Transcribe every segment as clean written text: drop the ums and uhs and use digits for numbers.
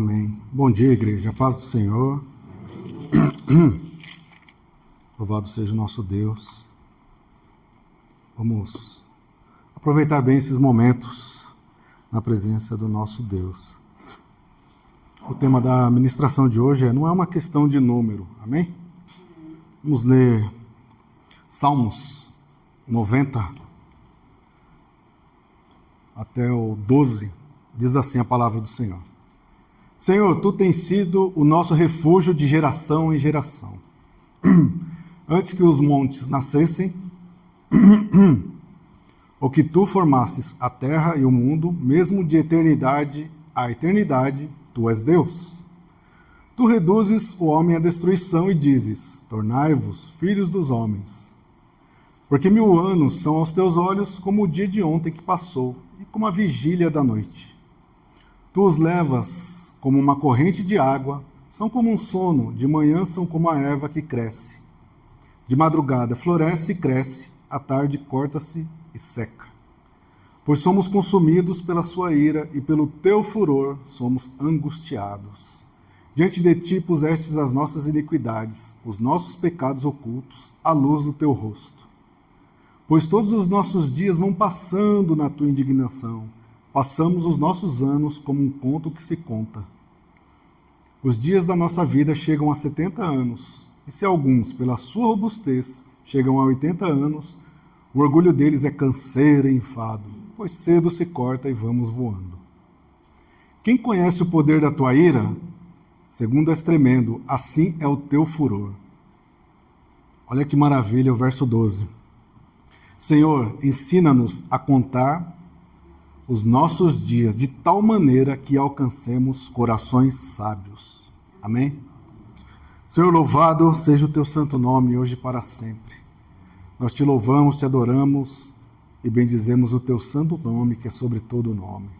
Amém. Bom dia, igreja. A paz do Senhor. Louvado seja o nosso Deus. Vamos aproveitar bem esses momentos na presença do nosso Deus. O tema da ministração de hoje não é uma questão de número. Amém? Vamos ler Salmos 90 até o 12. Diz assim a palavra do Senhor. Senhor, Tu tens sido o nosso refúgio de geração em geração. Antes que os montes nascessem, ou que Tu formasses a terra e o mundo, mesmo de eternidade a eternidade, Tu és Deus. Tu reduzes o homem à destruição e dizes, tornai-vos filhos dos homens. Porque 1000 anos são aos Teus olhos como o dia de ontem que passou, e como a vigília da noite. Tu os levas como uma corrente de água, são como um sono, de manhã são como a erva que cresce. De madrugada floresce e cresce, à tarde corta-se e seca. Pois somos consumidos pela sua ira e pelo teu furor somos angustiados. Diante de ti pusestes as nossas iniquidades, os nossos pecados ocultos, à luz do teu rosto. Pois todos os nossos dias vão passando na tua indignação, passamos os nossos anos como um conto que se conta. Os dias da nossa vida chegam a 70 anos, e se alguns, pela sua robustez, chegam a 80 anos, o orgulho deles é canseira e enfado, pois cedo se corta e vamos voando. Quem conhece o poder da tua ira? Segundo és tremendo, assim é o teu furor. Olha que maravilha o verso 12. Senhor, ensina-nos a contar os nossos dias de tal maneira que alcancemos corações sábios. Amém? Senhor, louvado seja o teu santo nome hoje e para sempre. Nós te louvamos, te adoramos e bendizemos o teu santo nome, que é sobre todo nome.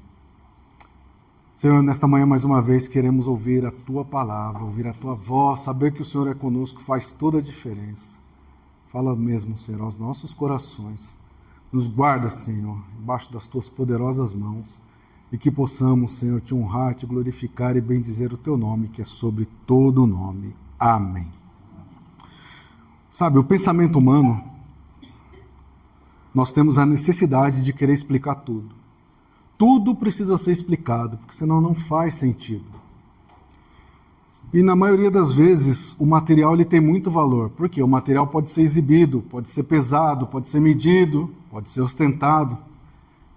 Senhor, nesta manhã mais uma vez queremos ouvir a tua palavra, ouvir a tua voz, saber que o Senhor é conosco faz toda a diferença. Fala mesmo, Senhor, aos nossos corações. Nos guarda, Senhor, embaixo das tuas poderosas mãos, e que possamos, Senhor, te honrar, te glorificar e bendizer o teu nome, que é sobre todo o nome. Amém. Sabe, o pensamento humano, nós temos a necessidade de querer explicar tudo. Tudo precisa ser explicado, porque senão não faz sentido. E na maioria das vezes, o material ele tem muito valor. Por quê? O material pode ser exibido, pode ser pesado, pode ser medido, pode ser ostentado.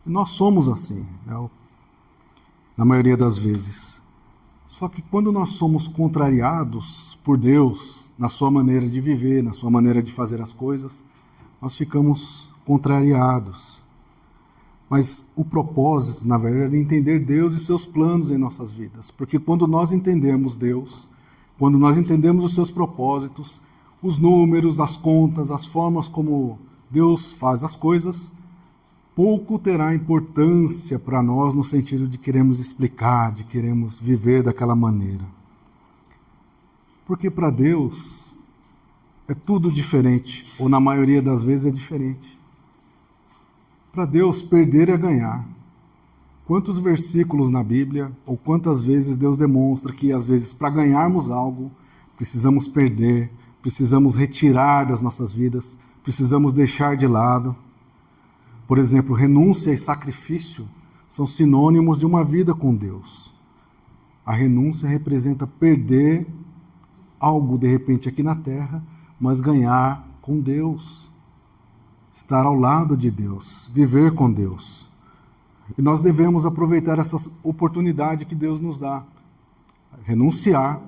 E nós somos assim, né? Na maioria das vezes. Só que quando nós somos contrariados por Deus, na sua maneira de viver, na sua maneira de fazer as coisas, nós ficamos contrariados. Mas o propósito, na verdade, é entender Deus e seus planos em nossas vidas. Porque quando nós entendemos Deus, quando nós entendemos os seus propósitos, os números, as contas, as formas como Deus faz as coisas, pouco terá importância para nós no sentido de queremos explicar, de queremos viver daquela maneira. Porque para Deus é tudo diferente, ou na maioria das vezes é diferente. Para Deus, perder é ganhar. Quantos versículos na Bíblia, ou quantas vezes Deus demonstra que, às vezes, para ganharmos algo, precisamos perder, precisamos retirar das nossas vidas, precisamos deixar de lado. Por exemplo, renúncia e sacrifício são sinônimos de uma vida com Deus. A renúncia representa perder algo, de repente, aqui na terra, mas ganhar com Deus. Estar ao lado de Deus, viver com Deus. E nós devemos aproveitar essa oportunidade que Deus nos dá. Renunciar,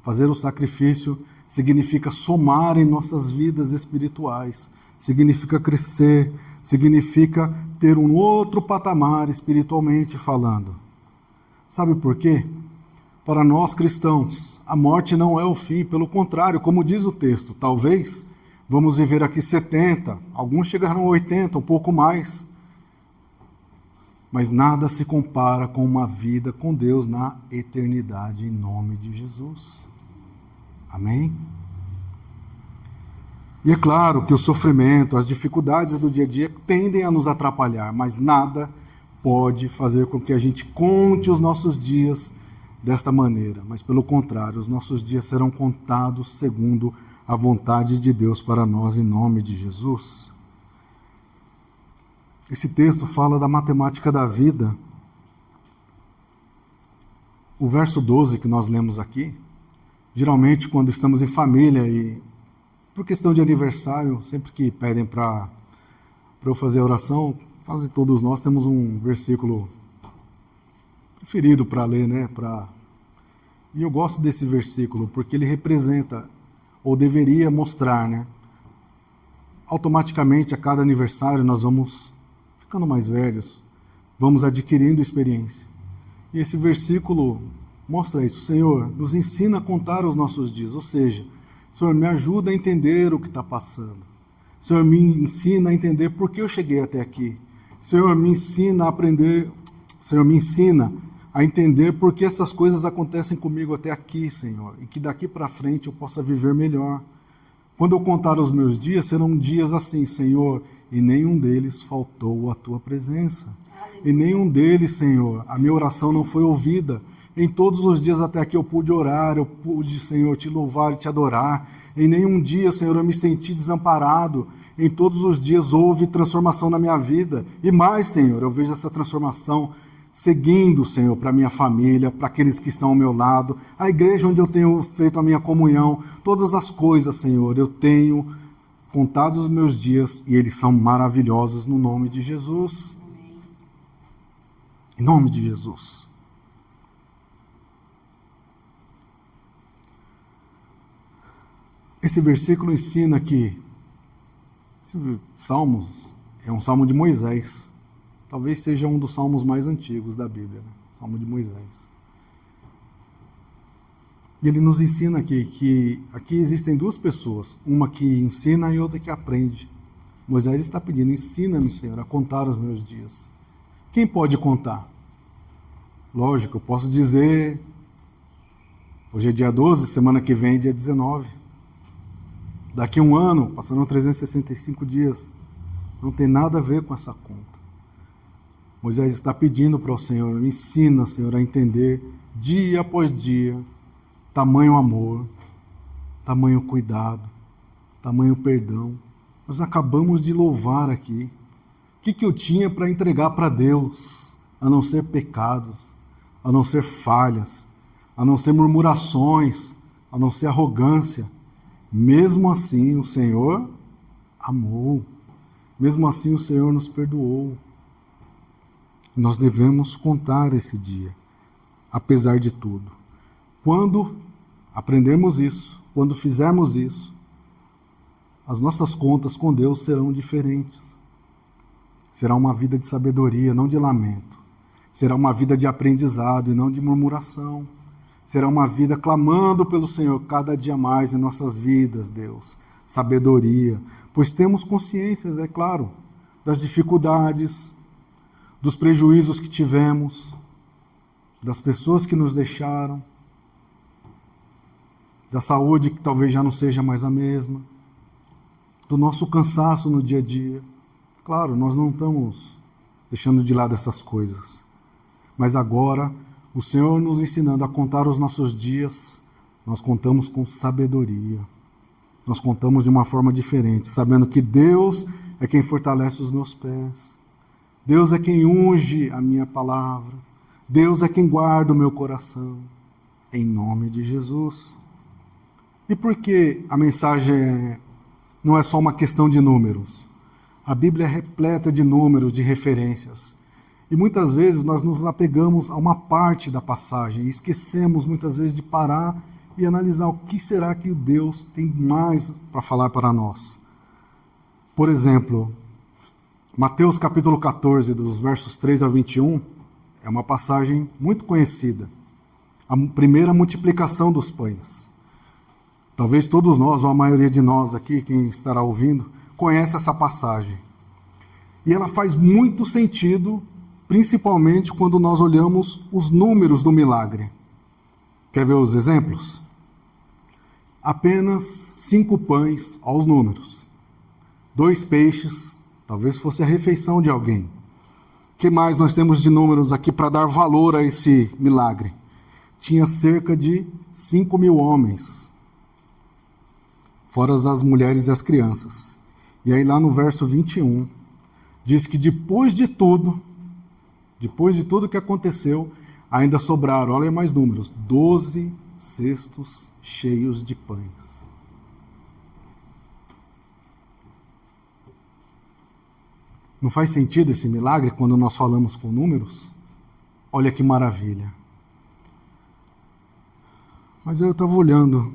fazer o sacrifício, significa somar em nossas vidas espirituais, significa crescer, significa ter um outro patamar espiritualmente falando. Sabe por quê? Para nós cristãos, a morte não é o fim, pelo contrário, como diz o texto, talvez vamos viver aqui 70, alguns chegarão a 80, um pouco mais. Mas nada se compara com uma vida com Deus na eternidade, em nome de Jesus. Amém? E é claro que o sofrimento, as dificuldades do dia a dia tendem a nos atrapalhar, mas nada pode fazer com que a gente conte os nossos dias desta maneira, mas pelo contrário, os nossos dias serão contados segundo a vontade de Deus para nós, em nome de Jesus. Esse texto fala da matemática da vida. O verso 12 que nós lemos aqui, geralmente quando estamos em família e por questão de aniversário, sempre que pedem para eu fazer a oração, quase todos nós temos um versículo preferido para ler, né? E eu gosto desse versículo porque ele representa, ou deveria mostrar, né? Automaticamente, a cada aniversário, nós vamos ficando mais velhos, vamos adquirindo experiência. E esse versículo mostra isso. Senhor, nos ensina a contar os nossos dias, ou seja, Senhor, me ajuda a entender o que está passando. Senhor, me ensina a entender por que eu cheguei até aqui. Senhor, me ensina a aprender. Senhor, me ensina a entender por que essas coisas acontecem comigo até aqui, Senhor, e que daqui para frente eu possa viver melhor. Quando eu contar os meus dias, serão dias assim, Senhor, e nenhum deles faltou a tua presença. E nenhum deles, Senhor, a minha oração não foi ouvida. Em todos os dias até aqui eu pude orar, eu pude, Senhor, te louvar e te adorar. Em nenhum dia, Senhor, eu me senti desamparado. Em todos os dias houve transformação na minha vida. E mais, Senhor, eu vejo essa transformação seguindo, Senhor, para a minha família, para aqueles que estão ao meu lado, a igreja onde eu tenho feito a minha comunhão, todas as coisas, Senhor, eu tenho contado os meus dias e eles são maravilhosos no nome de Jesus. Em nome de Jesus. Esse versículo ensina que esse salmo é um salmo de Moisés. Talvez seja um dos salmos mais antigos da Bíblia, né? Salmo de Moisés. E ele nos ensina aqui que aqui existem duas pessoas, uma que ensina e outra que aprende. Moisés está pedindo, ensina-me, Senhor, a contar os meus dias. Quem pode contar? Lógico, eu posso dizer, hoje é dia 12, semana que vem é dia 19. Daqui a um ano, passando 365 dias, não tem nada a ver com essa conta. Moisés está pedindo para o Senhor, me ensina, Senhor, a entender dia após dia, tamanho amor, tamanho cuidado, tamanho perdão. Nós acabamos de louvar aqui. O que eu tinha para entregar para Deus, a não ser pecados, a não ser falhas, a não ser murmurações, a não ser arrogância. Mesmo assim, o Senhor amou. Mesmo assim, o Senhor nos perdoou. Nós devemos contar esse dia, apesar de tudo. Quando aprendermos isso, quando fizermos isso, as nossas contas com Deus serão diferentes. Será uma vida de sabedoria, não de lamento. Será uma vida de aprendizado e não de murmuração. Será uma vida clamando pelo Senhor cada dia mais em nossas vidas, Deus. Sabedoria, pois temos consciências, é claro, das dificuldades, dos prejuízos que tivemos, das pessoas que nos deixaram, da saúde que talvez já não seja mais a mesma, do nosso cansaço no dia a dia. Claro, nós não estamos deixando de lado essas coisas, mas agora o Senhor nos ensinando a contar os nossos dias, nós contamos com sabedoria, nós contamos de uma forma diferente, sabendo que Deus é quem fortalece os meus pés, Deus é quem unge a minha palavra, Deus é quem guarda o meu coração, em nome de Jesus. E por que a mensagem não é só uma questão de números? A Bíblia é repleta de números, de referências. E muitas vezes nós nos apegamos a uma parte da passagem e esquecemos muitas vezes de parar e analisar o que será que Deus tem mais para falar para nós. Por exemplo, Mateus capítulo 14, dos versos 3 a 21, é uma passagem muito conhecida. A primeira multiplicação dos pães. Talvez todos nós, ou a maioria de nós aqui, quem estará ouvindo, conhece essa passagem. E ela faz muito sentido, principalmente quando nós olhamos os números do milagre. Quer ver os exemplos? Apenas 5 pães aos números. 2 peixes, talvez fosse a refeição de alguém. O que mais nós temos de números aqui para dar valor a esse milagre? tinha cerca de 5.000 homens, fora as mulheres e as crianças. E aí lá no verso 21, diz que depois de tudo que aconteceu, ainda sobraram, olha mais números, 12 cestos cheios de pães. Não faz sentido esse milagre quando nós falamos com números? Olha que maravilha. Mas eu estava olhando,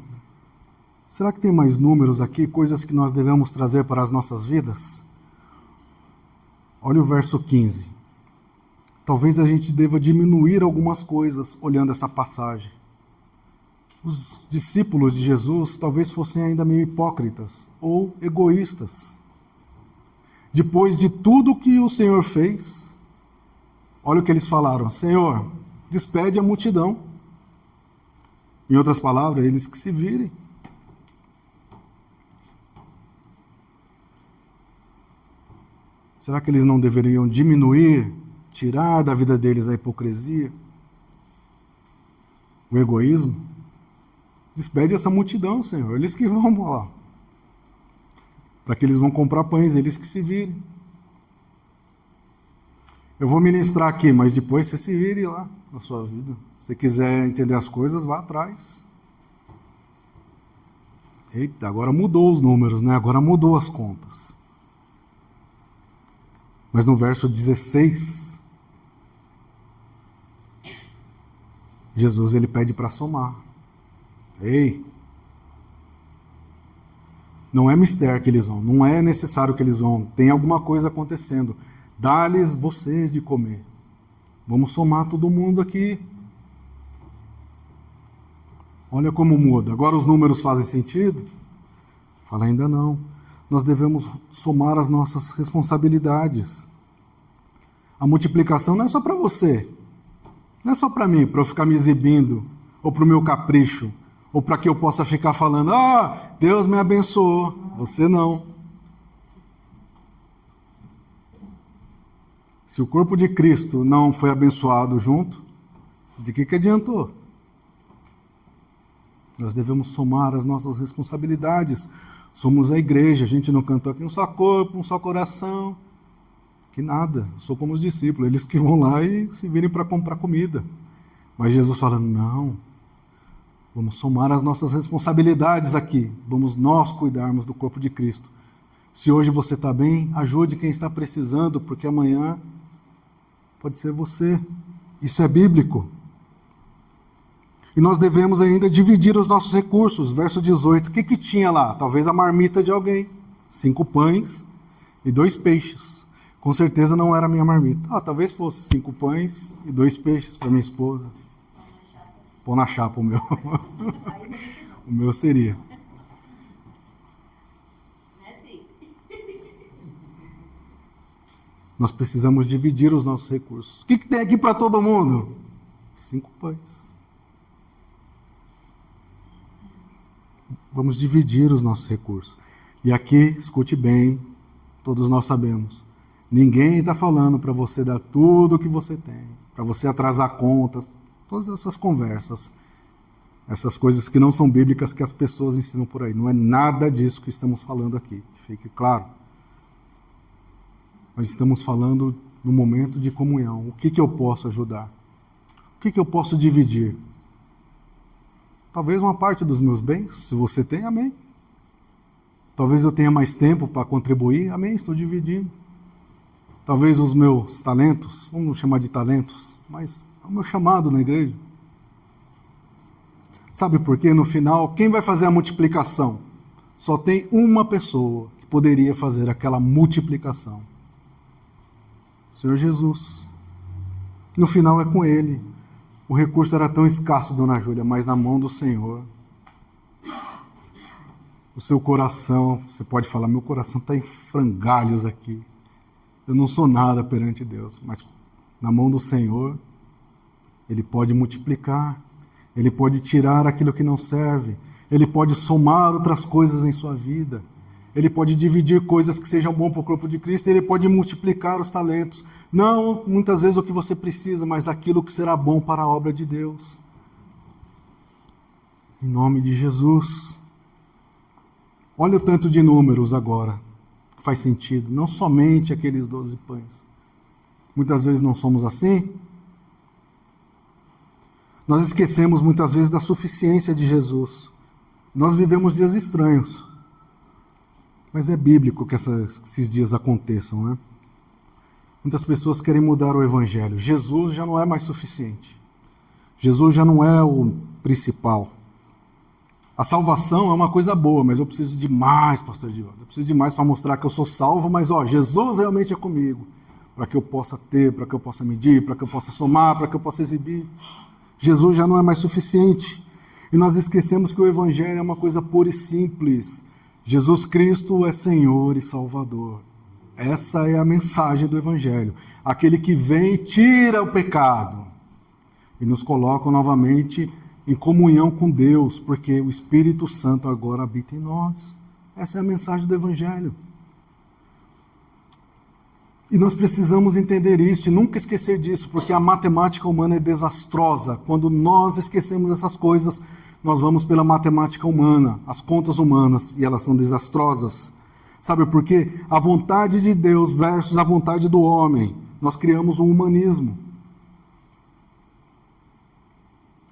será que tem mais números aqui, coisas que nós devemos trazer para as nossas vidas? Olha o verso 15. Talvez a gente deva diminuir algumas coisas olhando essa passagem. Os discípulos de Jesus talvez fossem ainda meio hipócritas ou egoístas. Depois de tudo que o Senhor fez, olha o que eles falaram: Senhor, despede a multidão. Em outras palavras, eles que se virem. Será que eles não deveriam diminuir, tirar da vida deles a hipocrisia, o egoísmo? Despede essa multidão, Senhor. Eles que vão lá. Para que eles vão comprar pães, eles que se virem. Eu vou ministrar aqui, mas depois você se vire lá na sua vida. Se você quiser entender as coisas, vá atrás. Eita, agora mudou os números, né? Agora mudou as contas. Mas no verso 16, Jesus ele pede para somar. Ei, não é mistério que eles vão, não é necessário que eles vão, tem alguma coisa acontecendo. Dá-lhes vocês de comer. Vamos somar todo mundo aqui. Olha como muda. Agora os números fazem sentido? Fala, ainda não. Nós devemos somar as nossas responsabilidades. A multiplicação não é só para você. Não é só para mim, para eu ficar me exibindo, ou para o meu capricho, ou para que eu possa ficar falando, Deus me abençoou. Você não. Se o corpo de Cristo não foi abençoado junto, de que adiantou? Nós devemos somar as nossas responsabilidades. Somos a igreja, a gente não cantou aqui um só corpo, um só coração. Que nada, sou como os discípulos, eles que vão lá e se virem para comprar comida. Mas Jesus falando, não, vamos somar as nossas responsabilidades aqui, vamos nós cuidarmos do corpo de Cristo. Se hoje você está bem, ajude quem está precisando, porque amanhã pode ser você. Isso é bíblico. E nós devemos ainda dividir os nossos recursos. Verso 18, o que tinha lá? Talvez a marmita de alguém. 5 pães e 2 peixes. Com certeza não era a minha marmita. Talvez fosse 5 pães e 2 peixes para minha esposa. Pôr na chapa o meu. O meu seria. Nós precisamos dividir os nossos recursos. O que tem aqui para todo mundo? 5 pães. Vamos dividir os nossos recursos. E aqui, escute bem, todos nós sabemos, ninguém está falando para você dar tudo o que você tem, para você atrasar contas, todas essas conversas, essas coisas que não são bíblicas que as pessoas ensinam por aí. Não é nada disso que estamos falando aqui, fique claro. Nós estamos falando no momento de comunhão. O que eu posso ajudar? O que eu posso dividir? Talvez uma parte dos meus bens, se você tem, amém. Talvez eu tenha mais tempo para contribuir, amém, estou dividindo. Talvez os meus talentos, vamos chamar de talentos, mas é o meu chamado na igreja. Sabe por quê? No final, quem vai fazer a multiplicação? Só tem uma pessoa que poderia fazer aquela multiplicação. O Senhor Jesus. No final é com Ele. O recurso era tão escasso, dona Júlia, mas na mão do Senhor. O seu coração, você pode falar, meu coração está em frangalhos aqui. Eu não sou nada perante Deus, mas na mão do Senhor, Ele pode multiplicar, Ele pode tirar aquilo que não serve, Ele pode somar outras coisas em sua vida, Ele pode dividir coisas que sejam bom para o corpo de Cristo, Ele pode multiplicar os talentos. Não muitas vezes o que você precisa, mas aquilo que será bom para a obra de Deus. Em nome de Jesus. Olha o tanto de números agora. Faz sentido. Não somente aqueles 12 pães. Muitas vezes não somos assim. Nós esquecemos muitas vezes da suficiência de Jesus. Nós vivemos dias estranhos. Mas é bíblico que esses dias aconteçam, né? Muitas pessoas querem mudar o evangelho. Jesus já não é mais suficiente. Jesus já não é o principal. A salvação é uma coisa boa, mas eu preciso de mais, pastor Edilson. Eu preciso de mais para mostrar que eu sou salvo, mas Jesus realmente é comigo. Para que eu possa ter, para que eu possa medir, para que eu possa somar, para que eu possa exibir. Jesus já não é mais suficiente. E nós esquecemos que o evangelho é uma coisa pura e simples. Jesus Cristo é Senhor e Salvador. Essa é a mensagem do evangelho. Aquele que vem e tira o pecado e nos coloca novamente em comunhão com Deus, porque o Espírito Santo agora habita em nós. Essa é a mensagem do evangelho. E nós precisamos entender isso e nunca esquecer disso, porque a matemática humana é desastrosa. Quando nós esquecemos essas coisas, nós vamos pela matemática humana, as contas humanas, e elas são desastrosas. Sabe por quê? A vontade de Deus versus a vontade do homem. Nós criamos um humanismo.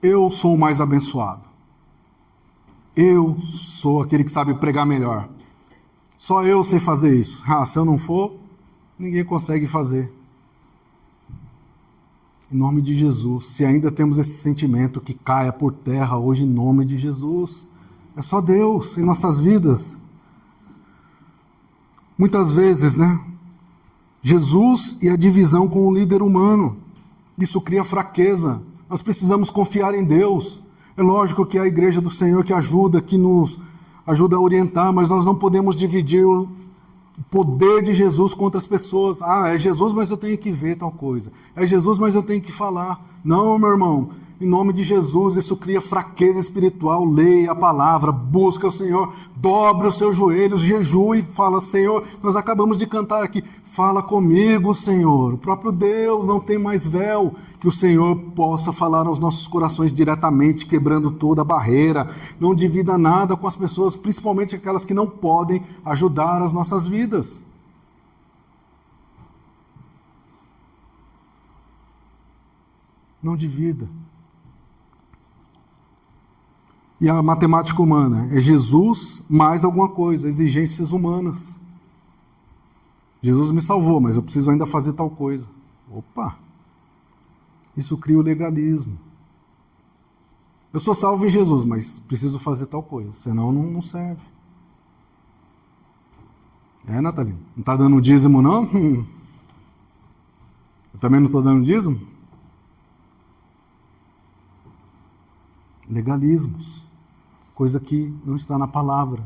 Eu sou o mais abençoado. Eu sou aquele que sabe pregar melhor. Só eu sei fazer isso. Se eu não for, ninguém consegue fazer. Em nome de Jesus, se ainda temos esse sentimento, que caia por terra hoje em nome de Jesus. É só Deus em nossas vidas. Muitas vezes, Jesus e a divisão com o líder humano. Isso cria fraqueza. Nós precisamos confiar em Deus. É lógico que é a igreja do Senhor que nos ajuda a orientar, mas nós não podemos dividir o poder de Jesus com outras pessoas. É Jesus, mas eu tenho que ver tal coisa. É Jesus, mas eu tenho que falar. Não, meu irmão. Em nome de Jesus, isso cria fraqueza espiritual. Leia a palavra, busca o Senhor, dobre os seus joelhos, jejue e fala: Senhor, nós acabamos de cantar aqui, fala comigo, Senhor. O próprio Deus não tem mais véu. Que o Senhor possa falar aos nossos corações diretamente, quebrando toda a barreira. Não divida nada com as pessoas, principalmente aquelas que não podem ajudar as nossas vidas. Não divida. E a matemática humana é Jesus mais alguma coisa, exigências humanas. Jesus me salvou, mas eu preciso ainda fazer tal coisa. Opa! Isso cria o legalismo. Eu sou salvo em Jesus, mas preciso fazer tal coisa, senão não serve. Natalina? Não está dando dízimo, não? Eu também não estou dando dízimo? Legalismos. Coisa que não está na palavra.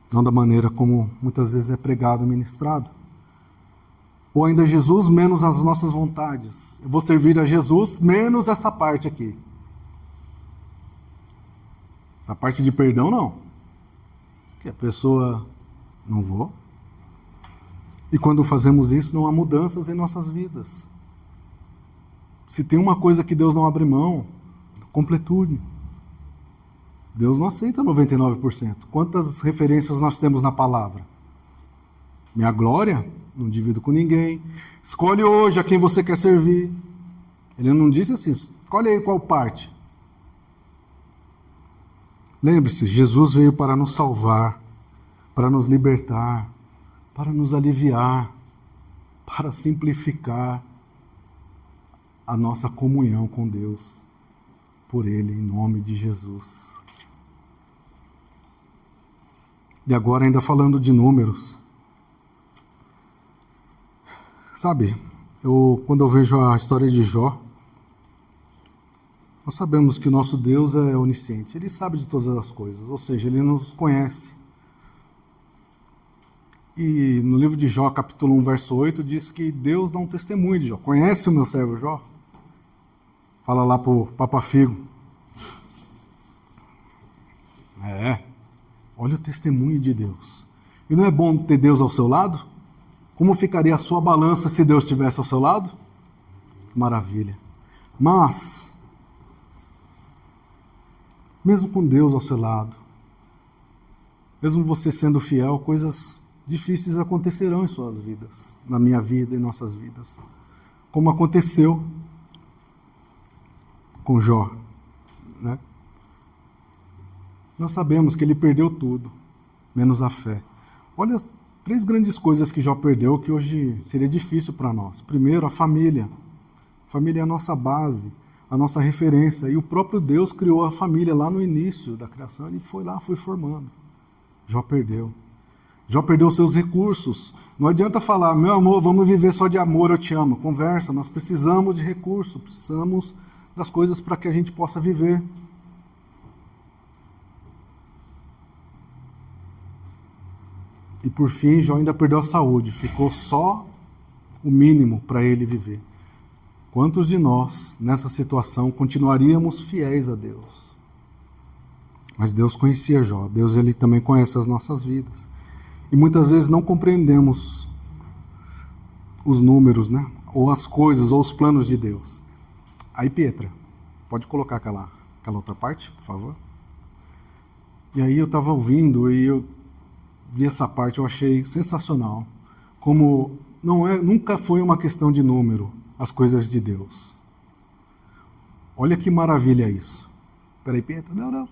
Não da maneira como muitas vezes é pregado e ministrado. Ou ainda Jesus menos as nossas vontades. Eu vou servir a Jesus menos essa parte aqui. Essa parte de perdão não. Que a pessoa não vou. E quando fazemos isso, não há mudanças em nossas vidas. Se tem uma coisa que Deus não abre mão, completude. Deus não aceita 99%. Quantas referências nós temos na palavra? Minha glória, não divido com ninguém. Escolhe hoje a quem você quer servir. Ele não disse assim, escolhe aí qual parte. Lembre-se, Jesus veio para nos salvar, para nos libertar, para nos aliviar, para simplificar a nossa comunhão com Deus, por Ele, em nome de Jesus. E agora ainda falando de números. Sabe, quando eu vejo a história de Jó, nós sabemos que o nosso Deus é onisciente. Ele sabe de todas as coisas, ou seja, Ele nos conhece. E no livro de Jó, capítulo 1, verso 8, diz que Deus dá um testemunho de Jó. Conhece o meu servo Jó? Fala lá para o Papa Figo. Olha o testemunho de Deus. E não é bom ter Deus ao seu lado? Como ficaria a sua balança se Deus estivesse ao seu lado? Maravilha. Mas, Mesmo com Deus ao seu lado, mesmo você sendo fiel, coisas difíceis acontecerão em suas vidas, na minha vida e em nossas vidas. Como aconteceu com Jó, né? Nós sabemos que ele perdeu tudo, menos a fé. Olha as 3 grandes coisas que Jó perdeu que hoje seria difícil para nós. Primeiro, a família. A família é a nossa base, a nossa referência. E o próprio Deus criou a família lá no início da criação. Ele foi lá, foi formando. Jó perdeu. Jó perdeu os seus recursos. Não adianta falar, meu amor, vamos viver só de amor, eu te amo. Conversa, nós precisamos de recursos, precisamos das coisas para que a gente possa viver. E por fim, Jó ainda perdeu a saúde. Ficou só o mínimo para ele viver. Quantos de nós, nessa situação, continuaríamos fiéis a Deus? Mas Deus conhecia Jó. Deus, ele também conhece as nossas vidas. E muitas vezes não compreendemos os números, né? Ou as coisas, ou os planos de Deus. Aí, Pietra, pode colocar aquela outra parte, por favor? E aí eu estava ouvindo e eu vi essa parte, eu achei sensacional. Como nunca foi uma questão de número, as coisas de Deus. Olha que maravilha isso. Peraí, Pietra, não.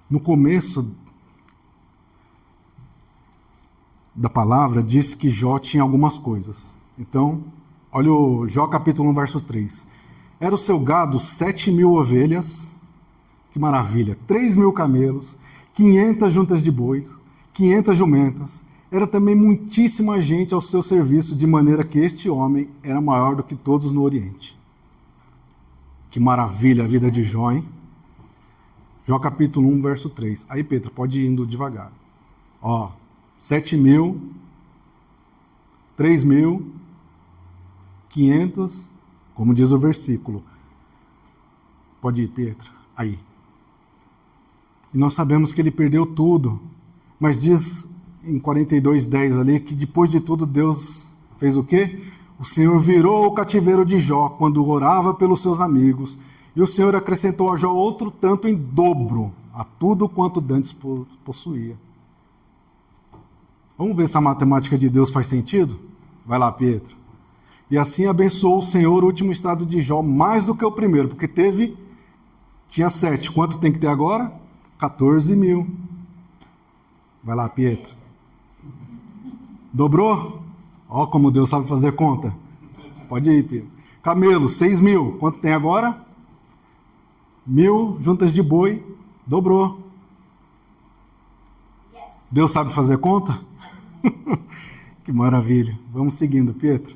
No começo da palavra, diz que Jó tinha algumas coisas. Então, olha o Jó capítulo 1, verso 3. Era o seu gado 7.000 ovelhas, que maravilha, 3.000 camelos, 500 juntas de bois, 500 jumentas. Era também muitíssima gente ao seu serviço, de maneira que este homem era maior do que todos no Oriente. Que maravilha a vida de Jó, hein? Jó capítulo 1, verso 3. Aí, Pedro, pode ir indo devagar. 7.000, 3.000, 500, como diz o versículo. Pode ir, Pedro. Aí. E nós sabemos que ele perdeu tudo, mas diz em 42:10 ali que depois de tudo Deus fez o quê? O Senhor virou o cativeiro de Jó quando orava pelos seus amigos, e o Senhor acrescentou a Jó outro tanto em dobro a tudo quanto dantes possuía. Vamos ver se a matemática de Deus faz sentido? Vai lá, Pedro. E assim abençoou o Senhor o último estado de Jó mais do que o primeiro, porque tinha 7. Quanto tem que ter agora? 14.000. Vai lá, Pietro. Dobrou? Ó, como Deus sabe fazer conta. Pode ir, Pietro. Camelo, 6.000. Quanto tem agora? 1.000 juntas de boi. Dobrou. Deus sabe fazer conta? Que maravilha. Vamos seguindo, Pietro.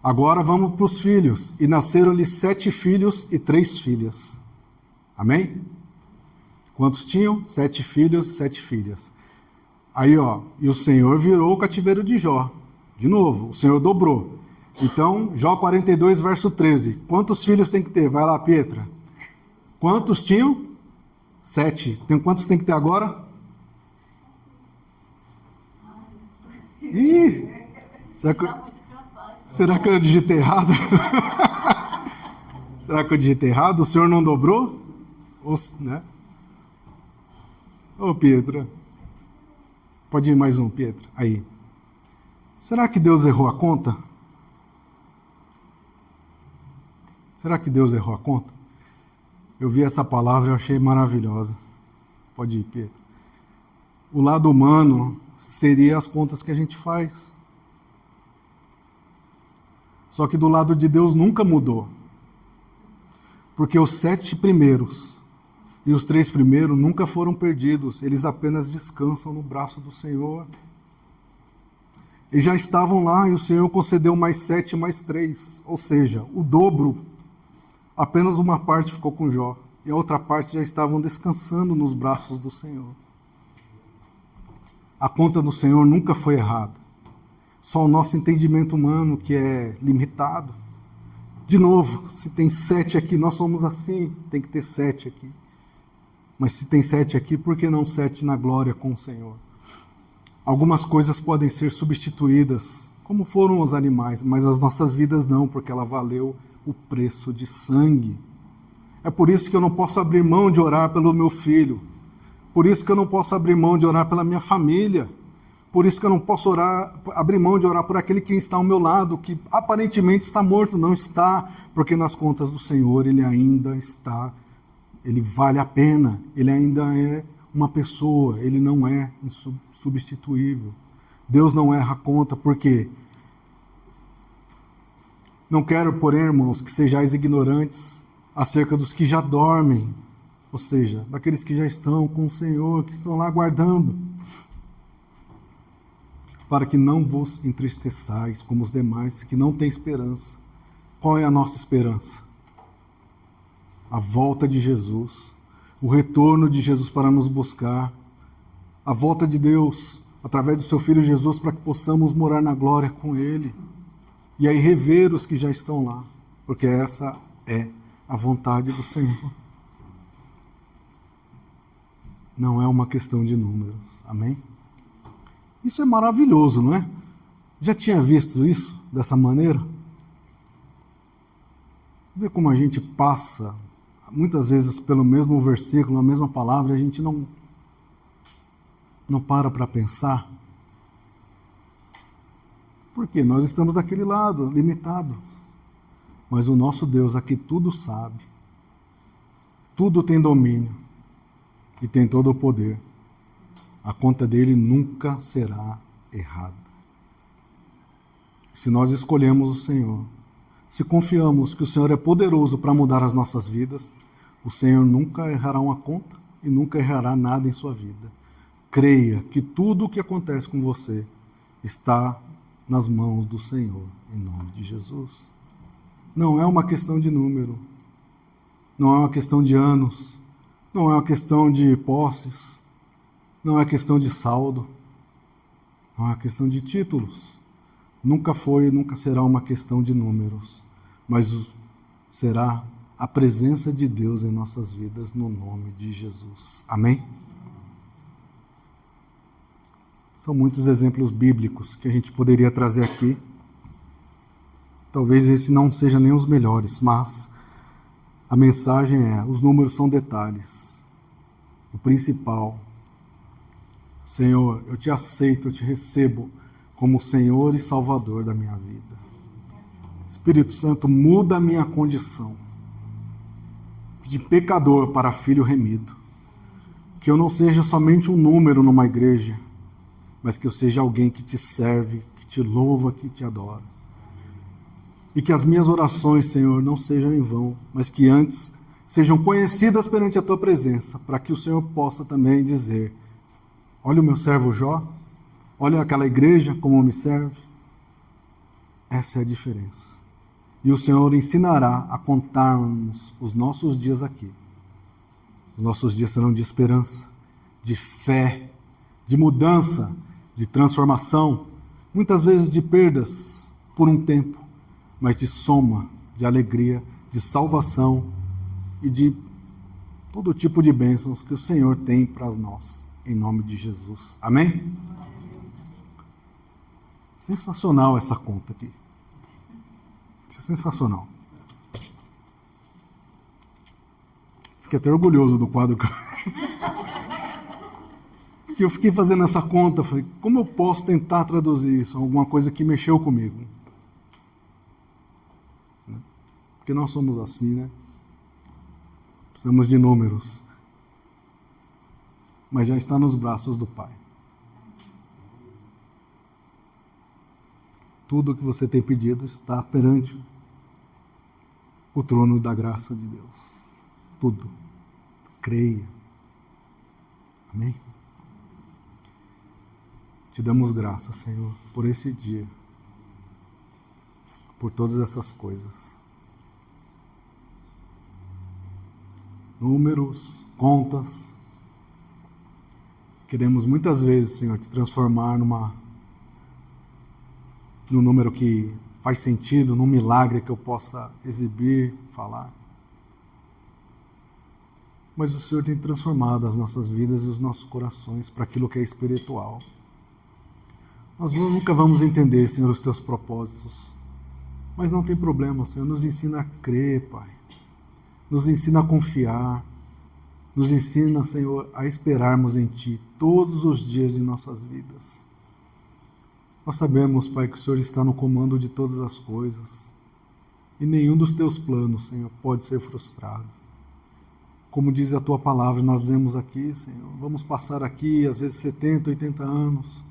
Agora vamos para os filhos. E nasceram-lhe 7 filhos e 3 filhas. Amém? Quantos tinham? 7 filhos, 7 filhas. Aí, e o Senhor virou o cativeiro de Jó. De novo, o Senhor dobrou. Então, Jó 42, verso 13. Quantos filhos tem que ter? Vai lá, Pietra. Quantos tinham? 7. Quantos tem que ter agora? Ih! Será que eu digitei errado? Será que eu digitei errado? O Senhor não dobrou? Né? Ô, Pietra. Pode ir mais um, Pietra. Aí. Será que Deus errou a conta? Será que Deus errou a conta? Eu vi essa palavra e achei maravilhosa. Pode ir, Pietra. O lado humano seria as contas que a gente faz. Só que do lado de Deus nunca mudou. Porque os 7 primeiros e os 3 primeiros nunca foram perdidos. Eles apenas descansam no braço do Senhor. Eles já estavam lá e o Senhor concedeu mais 7, mais 3. Ou seja, o dobro. Apenas uma parte ficou com Jó. E a outra parte já estavam descansando nos braços do Senhor. A conta do Senhor nunca foi errada. Só o nosso entendimento humano que é limitado. De novo, se tem 7 aqui, nós somos assim, tem que ter 7 aqui. Mas se tem 7 aqui, por que não 7 na glória com o Senhor? Algumas coisas podem ser substituídas, como foram os animais, mas as nossas vidas não, porque ela valeu o preço de sangue. É por isso que eu não posso abrir mão de orar pelo meu filho. Por isso que eu não posso abrir mão de orar pela minha família. Por isso que eu não posso abrir mão de orar por aquele que está ao meu lado, que aparentemente está morto. Não está, porque nas contas do Senhor ele ainda está, ele vale a pena, ele ainda é uma pessoa, ele não é insubstituível. Deus não erra a conta, porque não quero, porém, irmãos, que sejais ignorantes acerca dos que já dormem, ou seja, daqueles que já estão com o Senhor, que estão lá aguardando, para que não vos entristeçais como os demais, que não têm esperança. Qual é a nossa esperança? A volta de Jesus, o retorno de Jesus para nos buscar, a volta de Deus através do seu Filho Jesus para que possamos morar na glória com Ele e aí rever os que já estão lá, porque essa é a vontade do Senhor. Não é uma questão de números, amém? Isso é maravilhoso, não é? Já tinha visto isso dessa maneira? Vê como a gente passa, muitas vezes, pelo mesmo versículo, a mesma palavra, a gente não para pensar. Porque nós estamos daquele lado, limitado. Mas o nosso Deus aqui tudo sabe, tudo tem domínio e tem todo o poder. A conta dele nunca será errada. Se nós escolhemos o Senhor, se confiamos que o Senhor é poderoso para mudar as nossas vidas, o Senhor nunca errará uma conta e nunca errará nada em sua vida. Creia que tudo o que acontece com você está nas mãos do Senhor, em nome de Jesus. Não é uma questão de número, não é uma questão de anos, não é uma questão de posses, não é questão de saldo, não é questão de títulos. Nunca foi e nunca será uma questão de números, mas será a presença de Deus em nossas vidas, no nome de Jesus. Amém? São muitos exemplos bíblicos que a gente poderia trazer aqui. Talvez esse não seja nem os melhores, mas a mensagem é: os números são detalhes. O principal: Senhor, eu te aceito, eu te recebo como Senhor e Salvador da minha vida. Espírito Santo, muda a minha condição de pecador para filho remido. Que eu não seja somente um número numa igreja, mas que eu seja alguém que te serve, que te louva, que te adora. E que as minhas orações, Senhor, não sejam em vão, mas que antes sejam conhecidas perante a tua presença, para que o Senhor possa também dizer: olha o meu servo Jó, olha aquela igreja como me serve. Essa é a diferença. E o Senhor ensinará a contarmos os nossos dias aqui. Os nossos dias serão de esperança, de fé, de mudança, de transformação, muitas vezes de perdas por um tempo, mas de soma, de alegria, de salvação e de todo tipo de bênçãos que o Senhor tem para nós, em nome de Jesus. Amém? Sensacional essa conta aqui. Isso é sensacional. Fiquei até orgulhoso do quadro que eu fiquei fazendo essa conta. Falei, como eu posso tentar traduzir isso? Alguma coisa que mexeu comigo. Porque nós somos assim, né? Precisamos de números. Mas já está nos braços do Pai. Tudo o que você tem pedido está perante o trono da graça de Deus. Tudo. Creia. Amém? Te damos graça, Senhor, por esse dia, por todas essas coisas. Números, contas. Queremos muitas vezes, Senhor, te transformar num número que faz sentido, num milagre que eu possa exibir, falar. Mas o Senhor tem transformado as nossas vidas e os nossos corações para aquilo que é espiritual. Nós nunca vamos entender, Senhor, os teus propósitos, mas não tem problema, Senhor, nos ensina a crer, Pai. nos ensina a confiar, nos ensina, Senhor, a esperarmos em Ti todos os dias de nossas vidas. Nós sabemos, Pai, que o Senhor está no comando de todas as coisas e nenhum dos Teus planos, Senhor, pode ser frustrado. Como diz a Tua palavra, nós lemos aqui, Senhor, vamos passar aqui às vezes 70, 80 anos,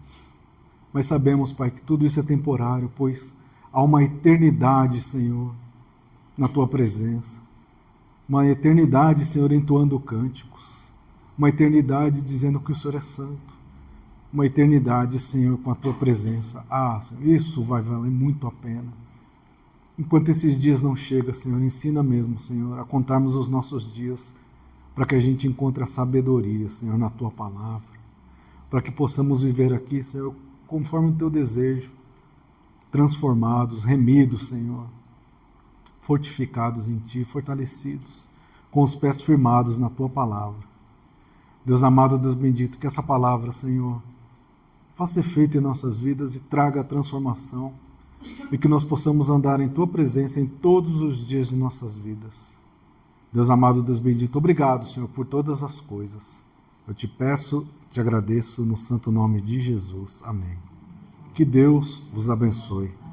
mas sabemos, Pai, que tudo isso é temporário, pois há uma eternidade, Senhor, na Tua presença. Uma eternidade, Senhor, entoando cânticos. Uma eternidade dizendo que o Senhor é santo. Uma eternidade, Senhor, com a Tua presença. Ah, Senhor, isso vai valer muito a pena. Enquanto esses dias não chegam, Senhor, ensina mesmo, Senhor, a contarmos os nossos dias para que a gente encontre a sabedoria, Senhor, na Tua palavra. Para que possamos viver aqui, Senhor, conforme o Teu desejo, transformados, remidos, Senhor, fortificados em Ti, fortalecidos, com os pés firmados na Tua palavra. Deus amado, Deus bendito, que essa palavra, Senhor, faça efeito em nossas vidas e traga a transformação, e que nós possamos andar em Tua presença em todos os dias de nossas vidas. Deus amado, Deus bendito, obrigado, Senhor, por todas as coisas. Eu te peço, te agradeço no santo nome de Jesus. Amém. Que Deus vos abençoe.